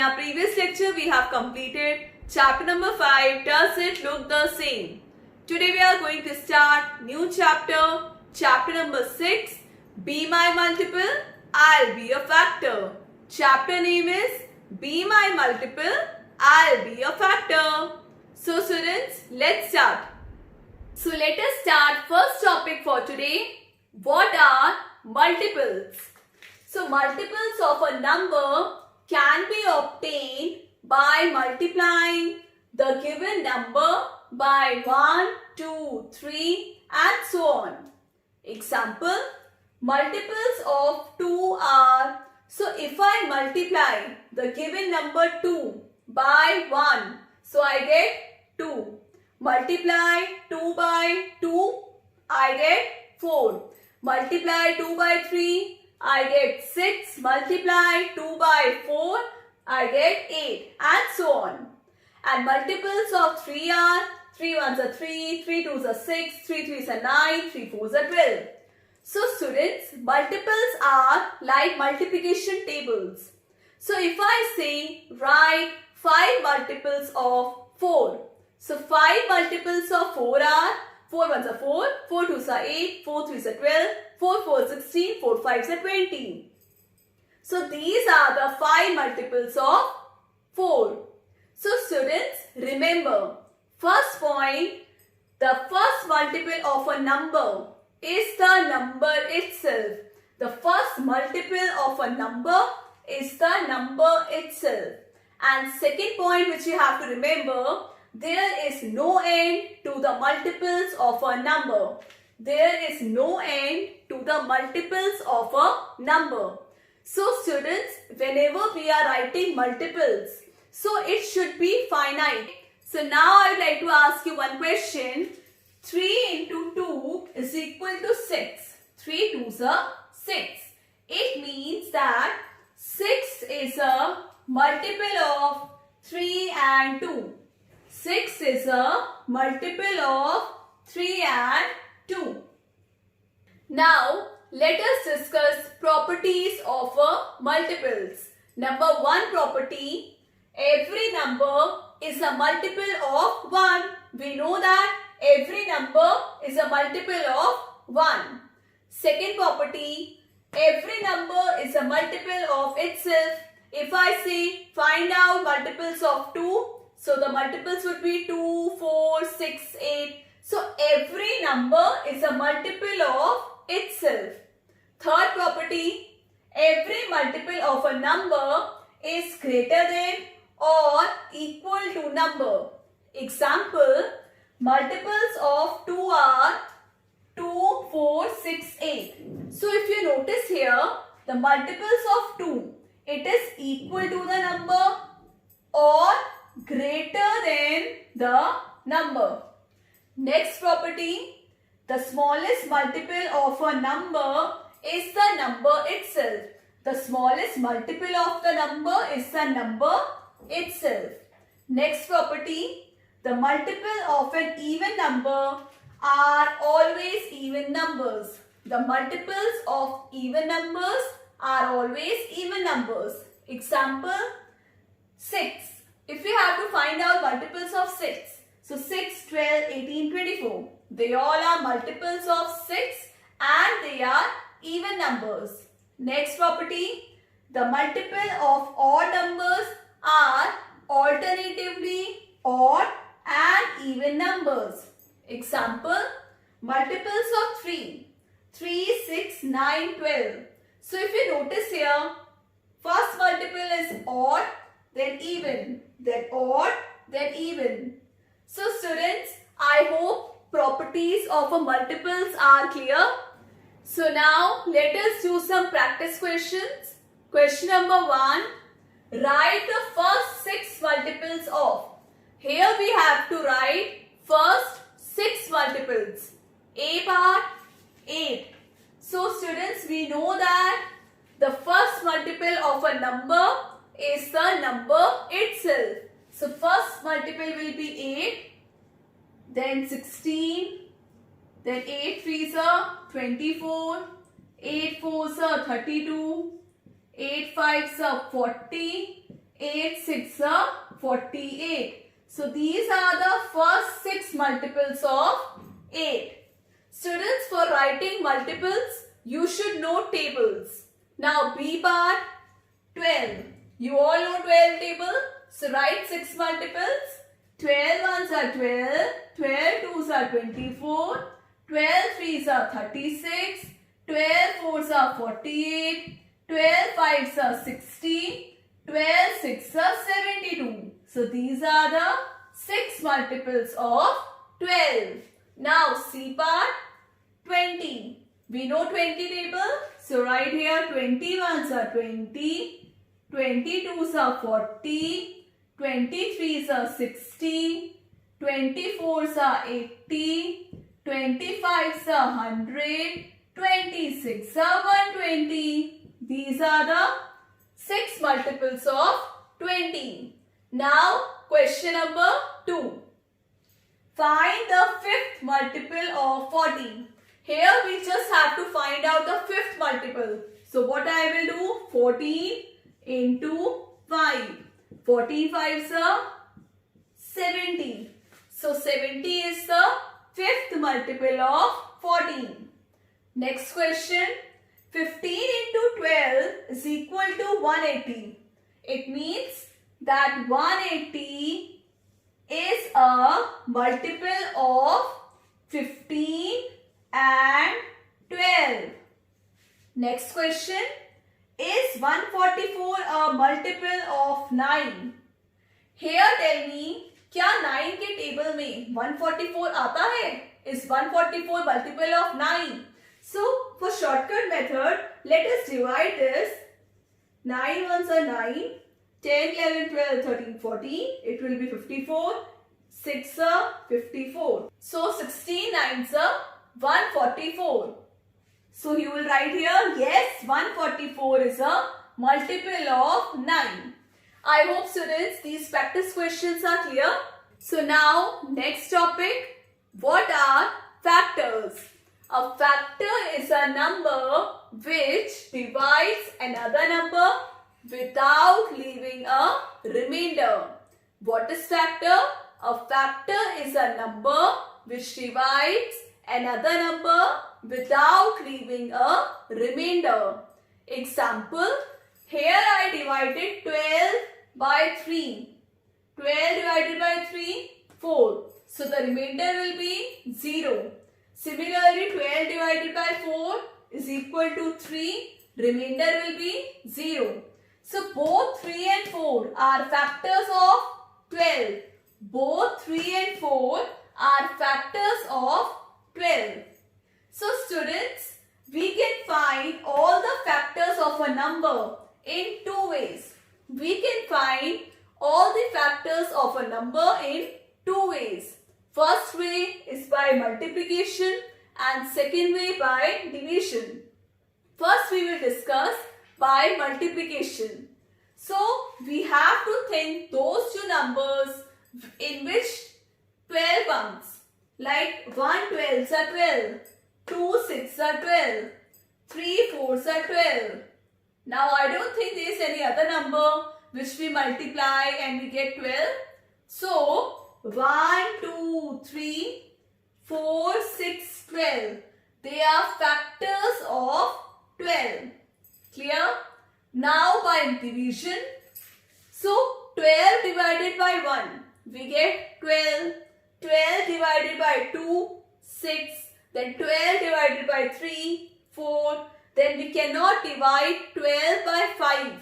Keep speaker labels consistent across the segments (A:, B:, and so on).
A: our previous lecture, we have completed chapter number 5, Does It Look the Same? Today we are going to start new chapter, chapter number 6, Be My Multiple, I'll Be a Factor. Chapter name is Be My Multiple, I'll Be a Factor. So students, let's start. So let us start first topic for today. What are multiples? So multiples of a number can be obtained by multiplying the given number by 1, 2, 3 and so on. Example, multiples of 2 are, so if I multiply the given number 2 by 1, so I get 2. Multiply 2 by 2, I get 4. Multiply 2 by 3, I get 6. Multiply 2 by 4, I get 8 and so on. And multiples of 3 are 3 ones are 3, 3 twos are 6, 3 threes are 9, 3 fours are 12. So students, multiples are like multiplication tables. So if I say write 5 multiples of 4. So 5 multiples of 4 are 4 ones are 4, 4 twos are 8, 4 threes are 12, 4 fours are 16, 4 fives are 20. So these are the 5 multiples of 4. So students, remember, first point, the first multiple of a number is the number itself. The first multiple of a number is the number itself. And second point which you have to remember, there is no end to the multiples of a number. There is no end to the multiples of a number. So students, whenever we are writing multiples, so it should be finite. So now I would like to ask you one question. 3 into 2 is equal to 6. 3 twos are 6. It means that 6 is a multiple of 3 and 2. 6 is a multiple of 3 and 2. Now, let us discuss properties of multiples. Number 1 property, every number is a multiple of 1. We know that every number is a multiple of 1. Second property, every number is a multiple of itself. If I say find out multiples of 2, so the multiples would be 2, 4, 6, 8. So every number is a multiple of itself. Third property, every multiple of a number is greater than or equal to number. Example, multiples of 2 are 2, 4, 6, 8. So if you notice here, the multiples of 2, it is equal to the number or greater than the number. Next property, the smallest multiple of a number is the number itself. The smallest multiple of the number is the number itself. Next property, the multiple of an even number are always even numbers. The multiples of even numbers are always even numbers. Example, 6. If you have to find out multiples of 6, so 6, 12, 18, 24, they all are multiples of 6 and they are even numbers. Next property, the multiple of odd numbers are alternatively odd and even numbers. Example, multiples of 3, 3, 6, 9, 12. So if you notice here, first multiple is odd, then even, then odd, then even. So students, I hope properties of a multiples are clear. So now let us do some practice questions. Question number 1, write the first 6 multiples of. Here we have to write first 6 multiples. A part, 8. So students, we know that the first multiple of a number is the number itself. So first multiple will be 8, then 16, then 8 threes are 24, 8 fours are 32, 8 fives are 40, 8 6 are 48. So these are the first 6 multiples of 8. Students, for writing multiples, you should know tables. Now B part 12. You all know 12 table. So write 6 multiples. 12 ones are 12. 12 twos are 24. 12 threes are 36. 12 fours are 48. 12 fives are 60. 12 sixes are 72. So these are the 6 multiples of 12. Now C part 20. We know 20 table. So write here 21s are 20. 22s are 40. 23s are 60. 24s are 80. 25s are 100. 26 are 120. These are the 6 multiples of 20. Now question number 2. Find the 5th multiple of 40. Here we just have to find out the 5th multiple. So what I will do? 14 into 5. 14 5s are 70. So 70 is the 5th multiple of 14. Next question. 15 into 12 is equal to 180. It means that 180 is a multiple of 15 and 12. Next question. Is 144 a multiple of 9? Here tell me, क्या 9 के table में 144 आता है? Is 144 multiple of 9? So for shortcut method, let us divide this. 9 ones are 9. 10, 11, 12, 13, 14. It will be 54. 6 are 54. So 16 9s are 144. So you will write here, yes, 144 is a multiple of 9. I hope students, these practice questions are clear. So now, next topic, what are factors? A factor is a number which divides another number without leaving a remainder. What is factor? A factor is a number which divides another number without leaving a remainder. Example, here I divided 12 by 3. 12 divided by 3, 4. So the remainder will be 0. Similarly, 12 divided by 4 is equal to 3. Remainder will be 0. So both 3 and 4 are factors of 12. Both 3 and 4 are factors of 12. So students, we can find all the factors of a number in 2 ways. We can find all the factors of a number in 2 ways. First way is by multiplication and second way by division. First we will discuss by multiplication. So we have to think those 2 numbers in which 12 comes. Like 1 12s are 12, 2 6s are 12, 3 4s are 12. Now I don't think there is any other number which we multiply and we get 12. So 1, 2, 3, 4, 6, 12. They are factors of 12. Clear? Now by division. So 12 divided by 1, we get 12. 12 divided by 2, 6. Then 12 divided by 3, 4. Then we cannot divide 12 by 5.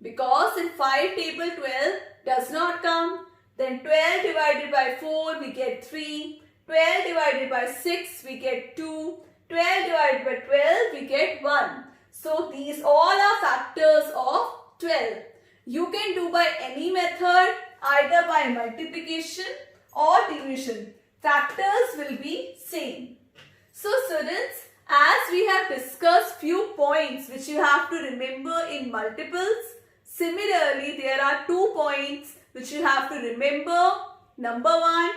A: Because in 5 table 12 does not come. Then 12 divided by 4 we get 3. 12 divided by 6 we get 2. 12 divided by 12 we get 1. So these all are factors of 12. You can do by any method, either by multiplication or division. Factors will be same. So students, as we have discussed few points which you have to remember in multiples, similarly there are 2 points which you have to remember. Number 1,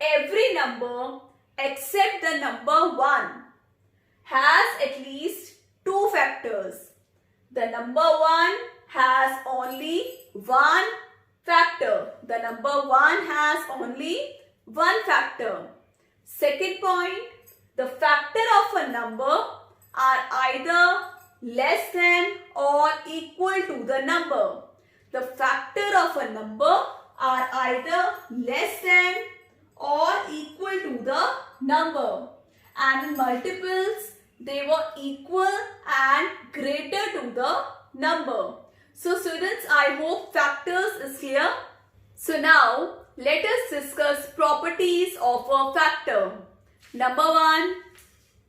A: every number except the number 1 has at least 2 factors. The number 1 has only one factor. The number 1 has only one factor. Second point, the factor of a number are either less than or equal to the number. The factor of a number are either less than or equal to the number. And in multiples, they were equal and greater to the number. So students, I hope factors is clear. So now, let us discuss properties of a factor. Number 1,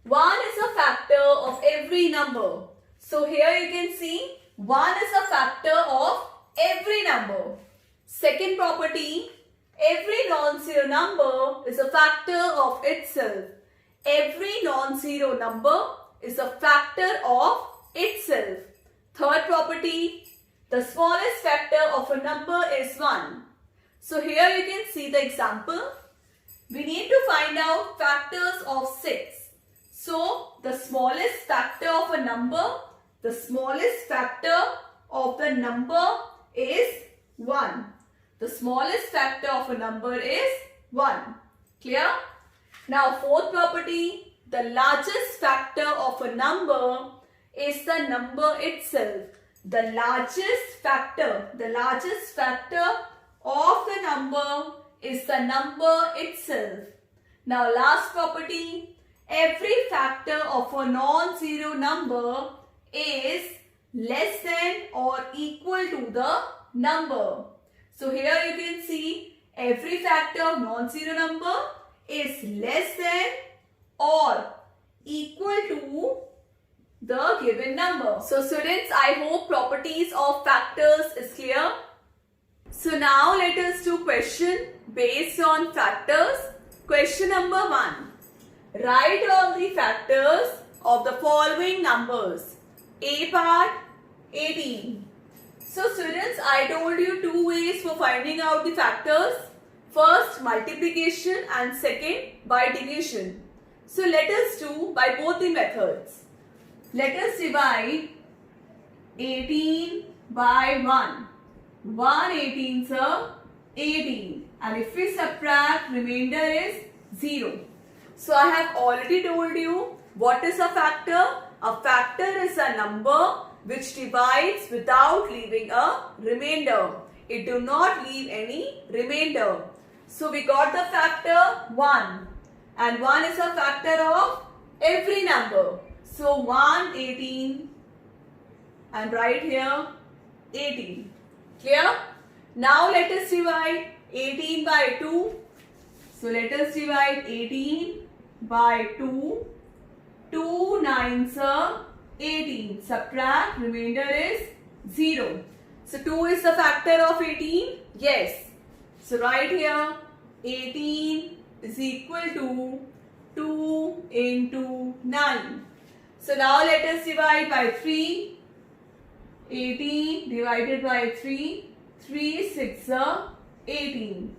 A: 1 is a factor of every number. So here you can see 1 is a factor of every number. Second property, every non-zero number is a factor of itself. Every non-zero number is a factor of itself. Third property, the smallest factor of a number is 1. So here you can see the example. We need to find out factors of 6. So the smallest factor of a number, the smallest factor of the number is 1. The smallest factor of a number is 1. Clear? Now fourth property, the largest factor of a number is the number itself. The largest factor of the number is the number itself. Now last property, every factor of a non-zero number is less than or equal to the number. So here you can see every factor of non-zero number is less than or equal to the given number. So students, I hope properties of factors is clear. So now let us do question based on factors. Question number 1. Write all the factors of the following numbers. A part 18. So students, I told you two ways for finding out the factors. First, multiplication, and second, by division. So let us do by both the methods. Let us divide 18 by 1. 1 18s are 18. And if we subtract, remainder is 0. So I have already told you what is a factor. A factor is a number which divides without leaving a remainder. It do not leave any remainder. So we got the factor 1. And 1 is a factor of every number. So 1, 18 and right here 18. Clear? Now let us divide 18 by 2. So let us divide 18 by 2. 2 9s are 18. Subtract, remainder is 0. So 2 is the factor of 18? Yes. So right here 18 is equal to 2 into 9. So now let us divide by 3. 18 divided by 3. 3 6 are 18.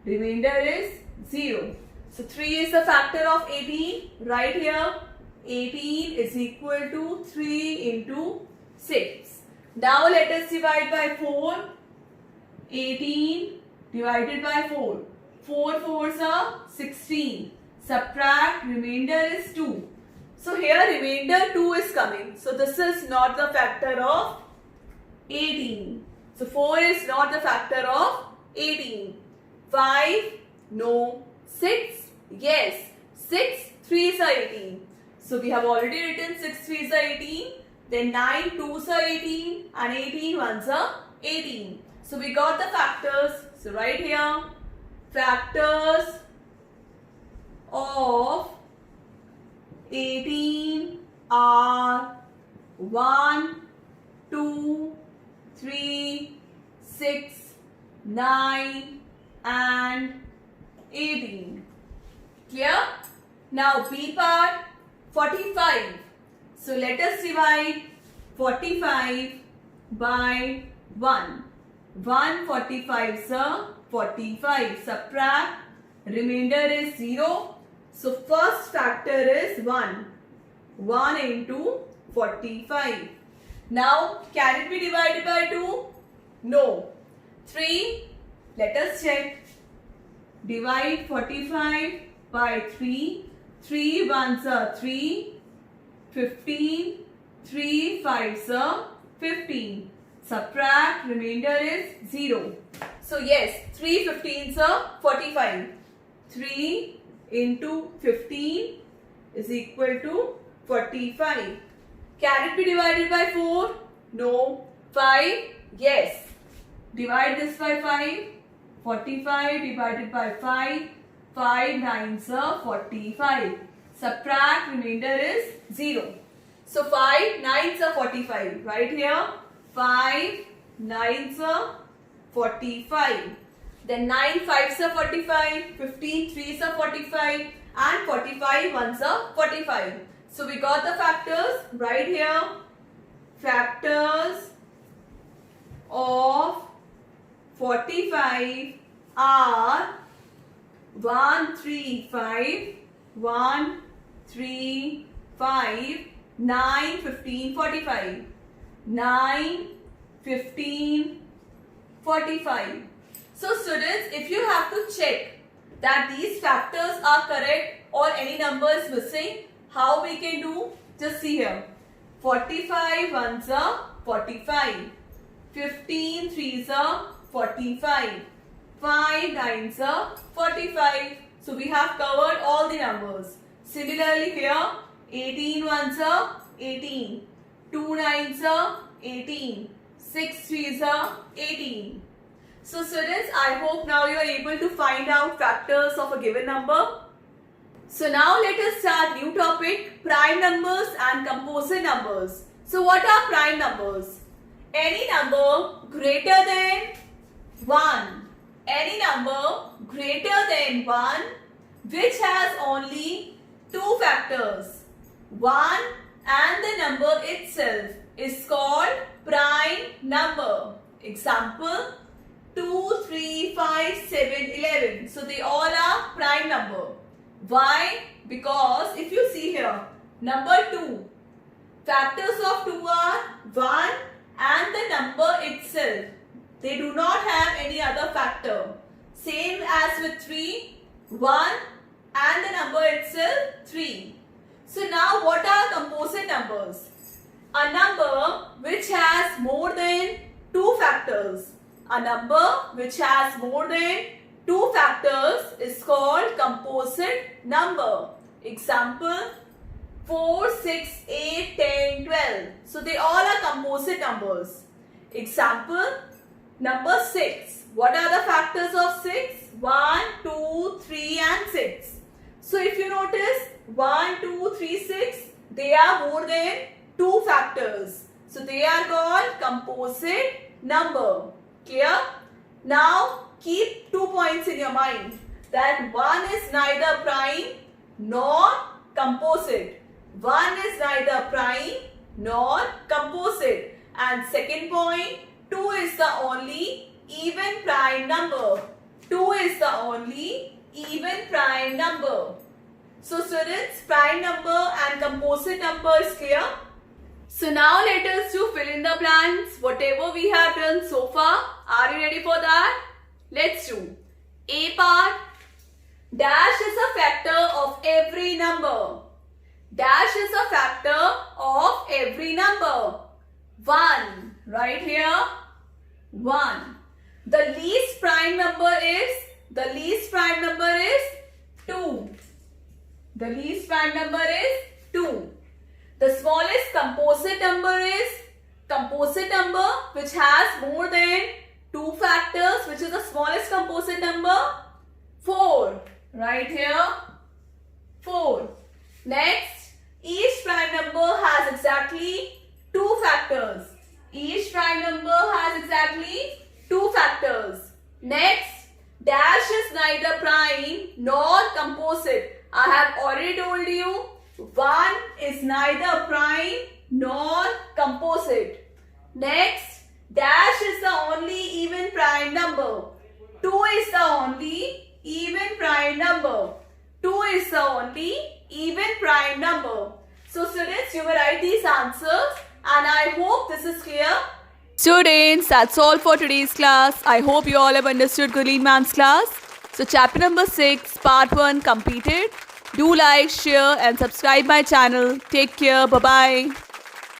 A: Remainder is 0. So 3 is the factor of 18. Right here 18 is equal to 3 into 6. Now let us divide by 4. 18 divided by 4. 4 4s are 16. Subtract, remainder is 2. So here remainder 2 is coming. So this is not the factor of 18. So 4 is not the factor of 18. 5, no. 6, yes. 6, 3s are 18. So we have already written 6 3s are 18. Then 9 2s are 18 and 18 1s are 18. So we got the factors. So right here, factors of 18 are 1, 2, 3, 6, 9 and 18. Clear? Now B part 45. So let us divide 45 by 1. 1 45s are 45. Subtract, remainder is 0. So first factor is 1. 1 into 45. Now, can it be divided by 2? No. 3. Let us check. Divide 45 by 3. 3 ones are 3. 15. 3 5s are 15. Subtract, remainder is 0. So yes, 3 15s are 45. 3 into 15 is equal to 45. Can it be divided by 4? No. 5? Yes. Divide this by 5. 45 divided by 5. 5 9s are 45. Subtract, remainder is 0. So 5 9s are 45. Right here. 5 9s are 45. Then 9 5s are 45. 15 3s are 45. And 45 1s are 45. So we got the factors right here. Factors of 45 are 1 3 5, 1 3 5, 9 15 45. 9 15 45. So students, if you have to check that these factors are correct or any number is missing, how we can do? Just see here. 45 ones are 45. 15 threes are 45. 5 nines are 45. So we have covered all the numbers. Similarly here, 18 ones are 18. 2 nines are 18. 6 threes are 18. So students, I hope now you are able to find out factors of a given number. So now let us start new topic, prime numbers and composite numbers. So what are prime numbers? Any number greater than 1. Any number greater than 1 which has only 2 factors. 1 and the number itself is called prime number. Example, 2, 3, 5, 7, 11. So they all are prime number. Why? Because if you see here, number 2, factors of 2 are 1 and the number itself. They do not have any other factor. Same as with 3, 1 and the number itself 3. So now what are composite numbers? A number which has more than 2 factors. A number which has more than 2 factors is called composite number. Example, 4, 6, 8, 10, 12. So they all are composite numbers. Example, number 6. What are the factors of 6? 1, 2, 3 and 6. So if you notice, 1, 2, 3, 6, they are more than 2 factors. So they are called composite number. Clear? Now keep 2 points in your mind, that 1 is neither prime nor composite. 1 is neither prime nor composite. And second point, 2 is the only even prime number. 2 is the only even prime number. So students, prime number and composite number is clear. So now let us do fill in the blanks. Whatever we have done so far, are you ready for that? Let's do. A part, dash is a factor of every number. Dash is a factor of every number. 1, right here, 1. The least prime number is 2. The least prime number is 2. The smallest composite number is composite number which has more than 2 factors, which is the smallest composite number, 4. Right here, 4. Next, each prime number has exactly 2 factors. Each prime number has exactly 2 factors. Next, dash is neither prime nor composite. I have already told you, 1 is neither prime nor composite. Next, dash is the only even prime number. 2 is the only even prime number. 2 is the only even prime number. So students, you will write these answers and I hope this is clear. Students, that's all for today's class. I hope you all have understood Gurleen Ma'am's class. So chapter number 6, part 1 completed. Do like, share and subscribe my channel. Take care. Bye-bye.